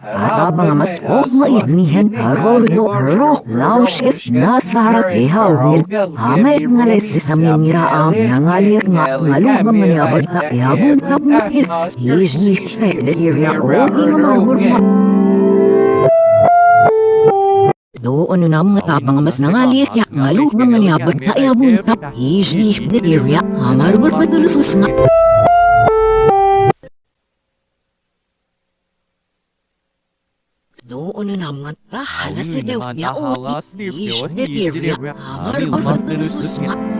Para mga mas mainihan araw no araw lausis nasara ihawil amay nga lesis amin niraam nangalir nga ngalubang nga niyabag na ihabon na hits hiznik sa area o ginamahurma. Doon na mga tapang mas nangalir ya ngalubang nga niyabag na ihabon tap hiznik na area amarugod patulusus nga. Doon na naman tahalas sa daw niya o ish na area amar ang matulusus nga.